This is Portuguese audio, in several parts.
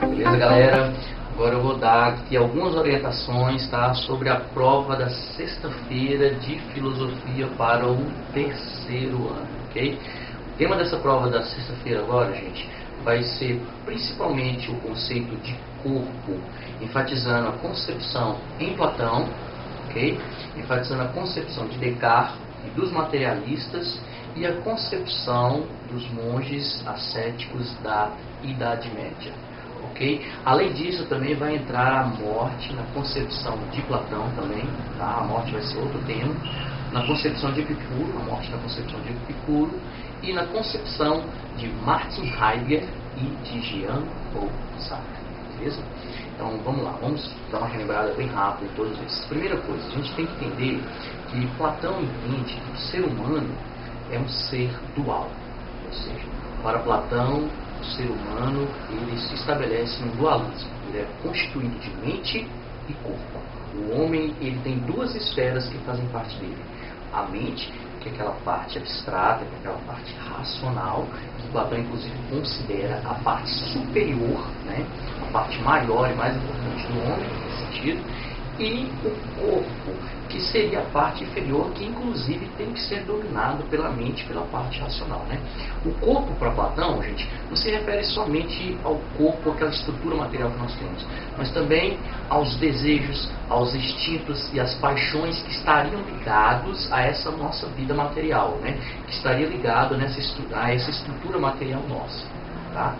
Beleza, galera? Agora eu vou dar aqui algumas orientações, tá, sobre a prova da sexta-feira de filosofia para o terceiro ano, ok? O tema dessa prova da sexta-feira agora, gente, vai ser principalmente o conceito de corpo, enfatizando a concepção em Platão, ok? Enfatizando a concepção de Descartes e dos materialistas e a concepção dos monges ascéticos da Idade Média. Okay? Além disso, também vai entrar a morte na concepção de Platão também, tá? A morte vai ser outro tema, na concepção de Epicuro, a morte na concepção de Epicuro, e na concepção de Martin Heidegger e de Jean-Paul Sartre, beleza? Então vamos lá, vamos dar uma relembrada bem rápida em todos esses. Primeira coisa, a gente tem que entender que Platão entende que o ser humano é um ser dual, ou seja, para Platão, o ser humano ele se estabelece em um dualismo. Ele é constituído de mente e corpo. O homem ele tem duas esferas que fazem parte dele. A mente, que é aquela parte abstrata, que é aquela parte racional, que Platão inclusive considera a parte superior, né? A parte maior e mais importante do homem, nesse sentido. E o corpo, que seria a parte inferior, que inclusive tem que ser dominado pela mente, pela parte racional, né? O corpo para Platão, gente, não se refere somente ao corpo, aquela estrutura material que nós temos, mas também aos desejos, aos instintos e às paixões que estariam ligados a essa nossa vida material, né? Que estaria ligado a essa estrutura material nossa, tá?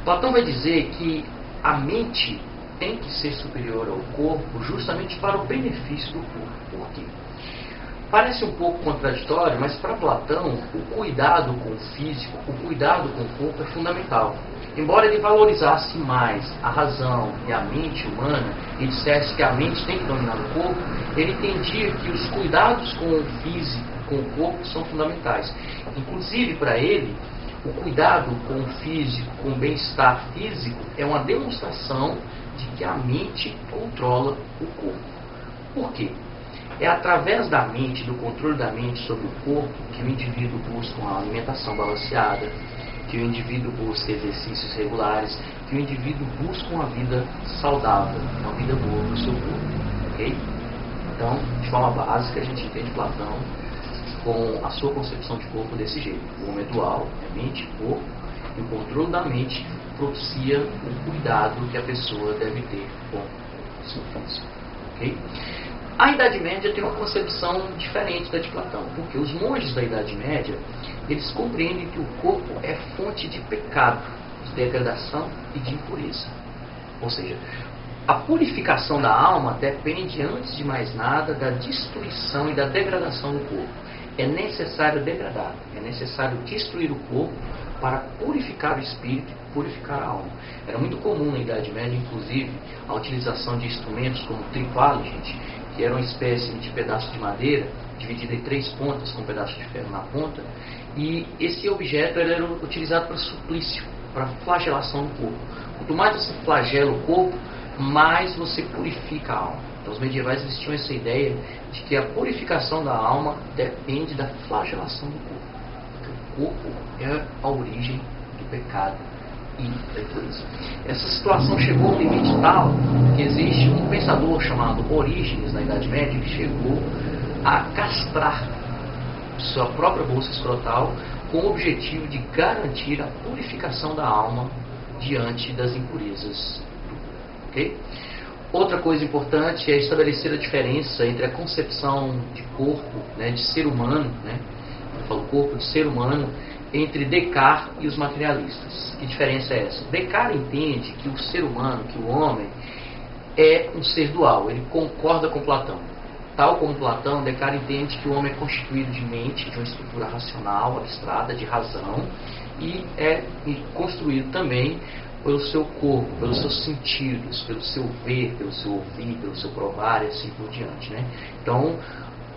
Platão vai dizer que a mente tem que ser superior ao corpo justamente para o benefício do corpo. Por quê? Parece um pouco contraditório, mas para Platão, o cuidado com o físico, o cuidado com o corpo é fundamental. Embora ele valorizasse mais a razão e a mente humana e dissesse que a mente tem que dominar o corpo, ele entendia que os cuidados com o físico, com o corpo, são fundamentais. Inclusive, para ele, o cuidado com o físico, com o bem-estar físico, é uma demonstração de que a mente controla o corpo. Por quê? É através da mente, do controle da mente sobre o corpo, que o indivíduo busca uma alimentação balanceada, que o indivíduo busca exercícios regulares, que o indivíduo busca uma vida saudável, uma vida boa para o seu corpo. Ok? Então, de forma básica, a gente entende Platão com a sua concepção de corpo desse jeito. O homem é dual, é mente e corpo, e o controle da mente propicia o cuidado que a pessoa deve ter com o seu físico. Okay? A Idade Média tem uma concepção diferente da de Platão, porque os monges da Idade Média, eles compreendem que o corpo é fonte de pecado, de degradação e de impureza. Ou seja, a purificação da alma depende, antes de mais nada, da destruição e da degradação do corpo. É necessário degradar, é necessário destruir o corpo para purificar o espírito e purificar a alma. Era muito comum na Idade Média, inclusive, a utilização de instrumentos como o tripalo, gente, que era uma espécie de pedaço de madeira dividido em 3 pontas com um pedaço de ferro na ponta, e esse objeto era utilizado para suplício, para flagelação do corpo. Quanto mais você flagela o corpo, mais você purifica a alma. Então os medievais eles tinham essa ideia de que a purificação da alma depende da flagelação do corpo. Porque o corpo é a origem do pecado e da impureza. Essa situação chegou ao limite tal que existe um pensador chamado Orígenes na Idade Média que chegou a castrar sua própria bolsa escrotal com o objetivo de garantir a purificação da alma diante das impurezas do corpo. Ok? Outra coisa importante é estabelecer a diferença entre a concepção de corpo, né, de ser humano, né, eu falo corpo de ser humano, entre Descartes e os materialistas. Que diferença é essa? Descartes entende que o ser humano, que o homem, é um ser dual, ele concorda com Platão. Tal como Platão, Descartes entende que o homem é constituído de mente, de uma estrutura racional, abstrata, de razão, e é construído também pelo seu corpo, pelos seus sentidos, pelo seu ver, pelo seu ouvir, pelo seu provar e assim por diante, né? Então,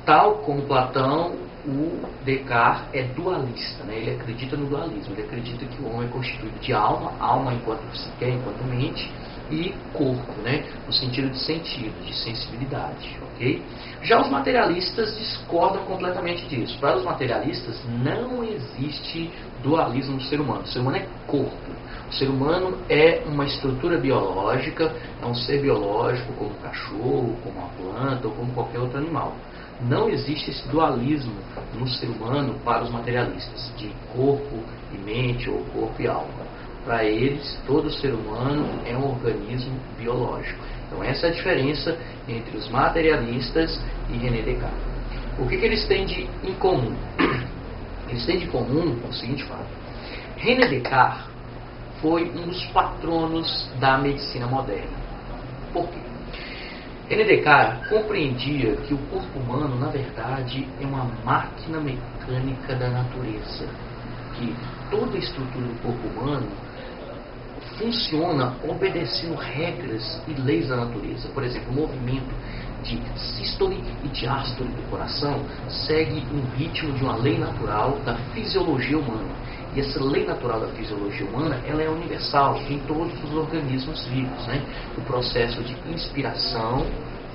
tal como Platão, o Descartes é dualista, né? Ele acredita no dualismo, ele acredita que o homem é constituído de alma, alma enquanto psique, enquanto mente, e corpo, né? No sentido de sentido, de sensibilidade, ok? Já os materialistas discordam completamente disso. Para os materialistas não existe dualismo no ser humano. O ser humano é corpo. O ser humano é uma estrutura biológica, é um ser biológico como um cachorro, como uma planta ou como qualquer outro animal. Não existe esse dualismo no ser humano para os materialistas, de corpo e mente ou corpo e alma. Para eles, todo ser humano é um organismo biológico. Então essa é a diferença entre os materialistas e René Descartes. O que eles têm em comum? Eles têm de comum o seguinte fato. René Descartes foi um dos patronos da medicina moderna. Por quê? René Descartes compreendia que o corpo humano, na verdade, é uma máquina mecânica da natureza. Que toda a estrutura do corpo humano funciona obedecendo regras e leis da natureza. Por exemplo, o movimento de sístole e diástole do coração segue um ritmo de uma lei natural da fisiologia humana. E essa lei natural da fisiologia humana, ela é universal em todos os organismos vivos, né? O processo de inspiração,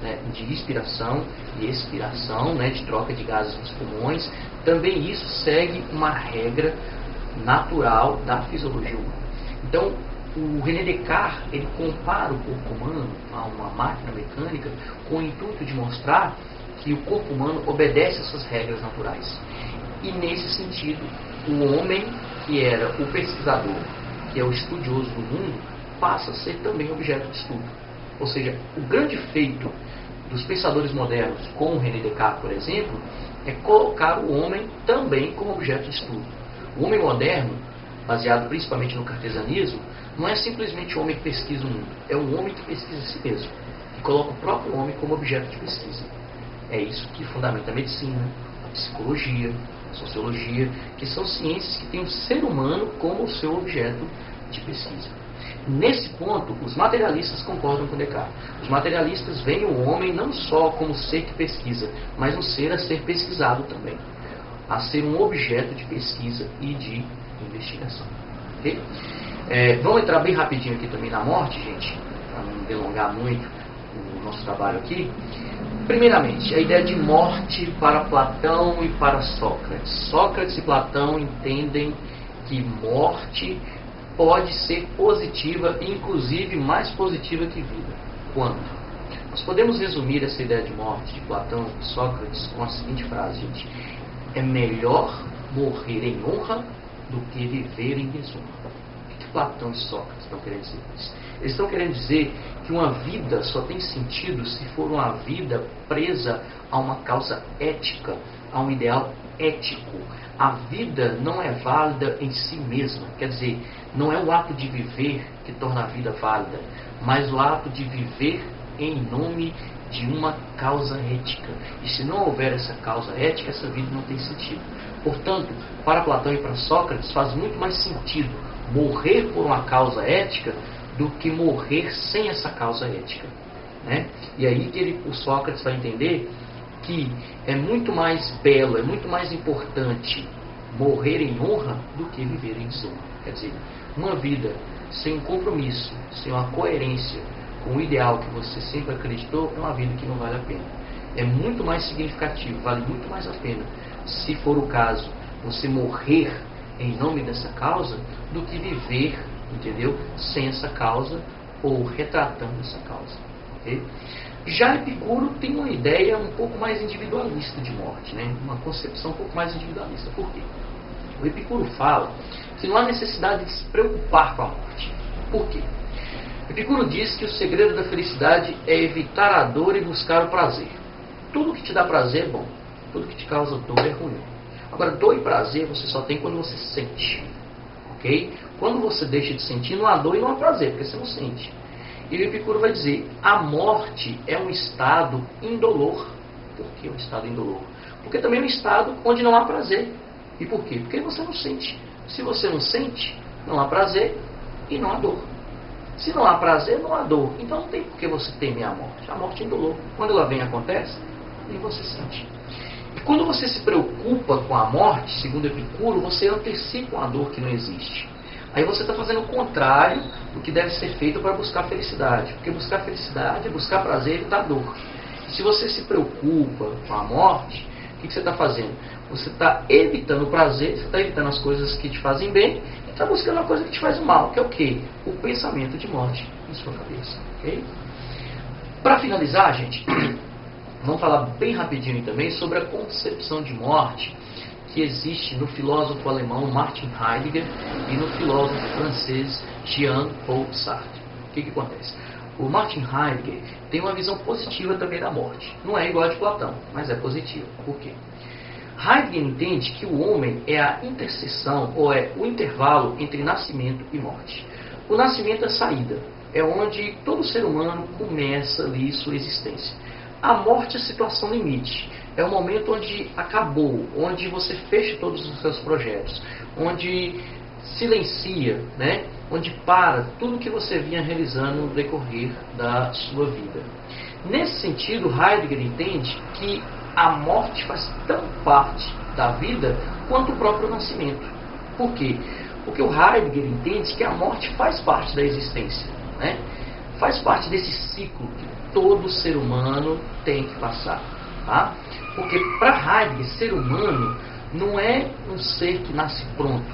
né, de inspiração e expiração, né, de troca de gases nos pulmões, também isso segue uma regra natural da fisiologia humana. Então, o René Descartes, ele compara o corpo humano a uma máquina mecânica com o intuito de mostrar que o corpo humano obedece essas regras naturais. E nesse sentido, o homem que era o pesquisador, que é o estudioso do mundo, passa a ser também objeto de estudo. Ou seja, o grande feito dos pensadores modernos, como René Descartes, por exemplo, é colocar o homem também como objeto de estudo. O homem moderno, baseado principalmente no cartesianismo, não é simplesmente o homem que pesquisa o mundo, é o homem que pesquisa a si mesmo, e coloca o próprio homem como objeto de pesquisa. É isso que fundamenta a medicina, a psicologia, a sociologia, que são ciências que têm o ser humano como o seu objeto de pesquisa. Nesse ponto, os materialistas concordam com Descartes. Os materialistas veem o homem não só como ser que pesquisa, mas um ser a ser pesquisado também, a ser um objeto de pesquisa e de investigação. Okay? Vamos entrar bem rapidinho aqui também na morte, gente, para não delongar muito o nosso trabalho aqui. Primeiramente, a ideia de morte para Platão e para Sócrates. Sócrates e Platão entendem que morte pode ser positiva, inclusive mais positiva que vida. Quando? Nós podemos resumir essa ideia de morte de Platão e Sócrates com a seguinte frase, gente. É melhor morrer em honra do que viver em desonra. O que Platão e Sócrates estão querendo dizer com isso? Eles estão querendo dizer que uma vida só tem sentido se for uma vida presa a uma causa ética, a um ideal ético. A vida não é válida em si mesma, quer dizer, não é o ato de viver que torna a vida válida, mas o ato de viver em nome de uma causa ética. E se não houver essa causa ética, essa vida não tem sentido. Portanto, para Platão e para Sócrates, faz muito mais sentido morrer por uma causa ética do que morrer sem essa causa ética, né? E aí que o Sócrates vai entender que é muito mais belo, é muito mais importante morrer em honra do que viver em desonra. Quer dizer, uma vida sem um compromisso, sem uma coerência com o ideal que você sempre acreditou, é uma vida que não vale a pena. É muito mais significativo, vale muito mais a pena, se for o caso, você morrer em nome dessa causa, do que viver, entendeu, sem essa causa ou retratando essa causa. Okay? Já Epicuro tem uma ideia um pouco mais individualista de morte, né? Uma concepção um pouco mais individualista. Por quê? O Epicuro fala que não há necessidade de se preocupar com a morte. Por quê? Epicuro diz que o segredo da felicidade é evitar a dor e buscar o prazer. Tudo que te dá prazer é bom, tudo que te causa dor é ruim. Agora, dor e prazer você só tem quando você sente. Ok? Quando você deixa de sentir, não há dor e não há prazer, porque você não sente. E o Epicuro vai dizer, a morte é um estado indolor. Por que um estado indolor? Porque também é um estado onde não há prazer. E por quê? Porque você não sente. Se você não sente, não há prazer e não há dor. Se não há prazer, não há dor. Então não tem por que você temer a morte. A morte é indolor. Quando ela vem, acontece, e você sente. E quando você se preocupa com a morte, segundo Epicuro, você antecipa uma dor que não existe. Aí você está fazendo o contrário do que deve ser feito para buscar felicidade. Porque buscar felicidade é buscar prazer e evitar dor. Se você se preocupa com a morte, o que você está fazendo? Você está evitando o prazer, você está evitando as coisas que te fazem bem e está buscando uma coisa que te faz mal, que é o quê? O pensamento de morte na sua cabeça. Okay? Para finalizar, gente, vamos falar bem rapidinho também sobre a concepção de morte que existe no filósofo alemão Martin Heidegger e no filósofo francês Jean-Paul Sartre. O que acontece? O Martin Heidegger tem uma visão positiva também da morte. Não é igual a de Platão, mas é positiva. Por quê? Heidegger entende que o homem é a interseção, ou é o intervalo entre nascimento e morte. O nascimento é a saída, é onde todo ser humano começa ali sua existência. A morte é a situação limite, é o momento onde acabou, onde você fecha todos os seus projetos, onde silencia, né? Onde para tudo que você vinha realizando no decorrer da sua vida. Nesse sentido, Heidegger entende que a morte faz tão parte da vida quanto o próprio nascimento. Por quê? Porque o Heidegger entende que a morte faz parte da existência, né? Faz parte desse ciclo que todo ser humano tem que passar. Tá? Porque para Heidegger, ser humano não é um ser que nasce pronto,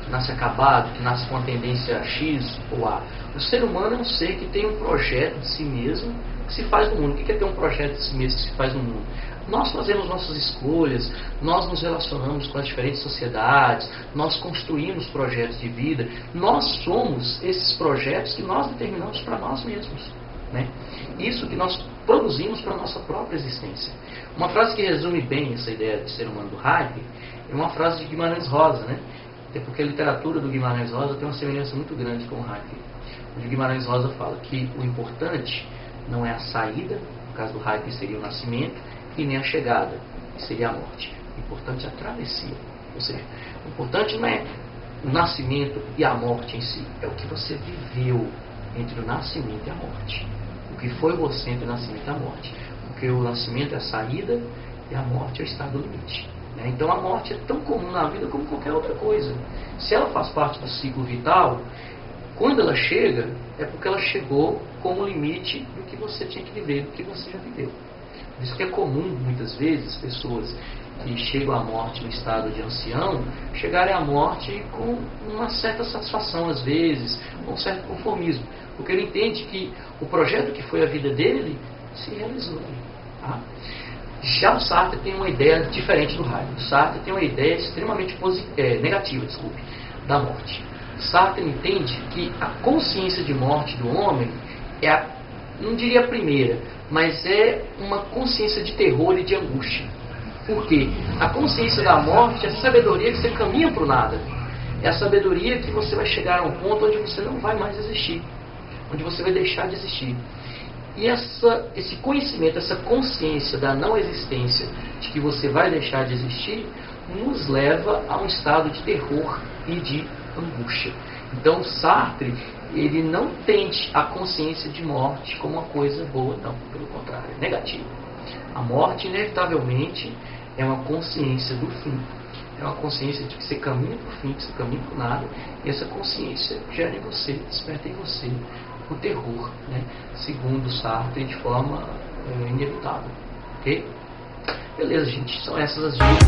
que nasce acabado, que nasce com a tendência X ou A. O ser humano é um ser que tem um projeto de si mesmo que se faz no mundo. O que é ter um projeto de si mesmo que se faz no mundo? Nós fazemos nossas escolhas, nós nos relacionamos com as diferentes sociedades, nós construímos projetos de vida, nós somos esses projetos que nós determinamos para nós mesmos. Né? Isso que nós produzimos para a nossa própria existência. Uma frase que resume bem essa ideia de ser humano do Heidegger é uma frase de Guimarães Rosa, né? Até porque a literatura do Guimarães Rosa tem uma semelhança muito grande com o Heidegger. O de Guimarães Rosa fala que o importante não é a saída, no caso do Heidegger seria o nascimento, e nem a chegada, que seria a morte. O importante é a travessia. Ou seja, o importante não é o nascimento e a morte em si, é o que você viveu entre o nascimento e a morte. O que foi você entre o nascimento e a morte. Porque o nascimento é a saída e a morte é o estado limite. Né? Então a morte é tão comum na vida como qualquer outra coisa. Se ela faz parte do ciclo vital, quando ela chega, é porque ela chegou como limite do que você tinha que viver, do que você já viveu. Por isso que é comum, muitas vezes, pessoas que chegam à morte no estado de ancião, chegarem à morte com uma certa satisfação, às vezes, com um certo conformismo. Porque ele entende que o projeto que foi a vida dele se realizou. Tá? Já o Sartre tem uma ideia diferente do Heidegger. O Sartre tem uma ideia extremamente negativa, da morte. Sartre entende que a consciência de morte do homem é não diria a primeira, mas é uma consciência de terror e de angústia. Por quê? A consciência da morte é a sabedoria que você caminha para o nada. É a sabedoria que você vai chegar a um ponto onde você não vai mais existir, onde você vai deixar de existir. E esse conhecimento, essa consciência da não existência, de que você vai deixar de existir, nos leva a um estado de terror e de angústia. Então Sartre, ele não tende a consciência de morte como uma coisa boa, não, pelo contrário, é negativa. A morte, inevitavelmente, é uma consciência do fim. É uma consciência de que você caminha para o fim, que você caminha para o nada, e essa consciência gera em você, desperta em você o terror, né? Segundo Sartre, de forma inevitável. Ok? Beleza, gente, são essas as dicas.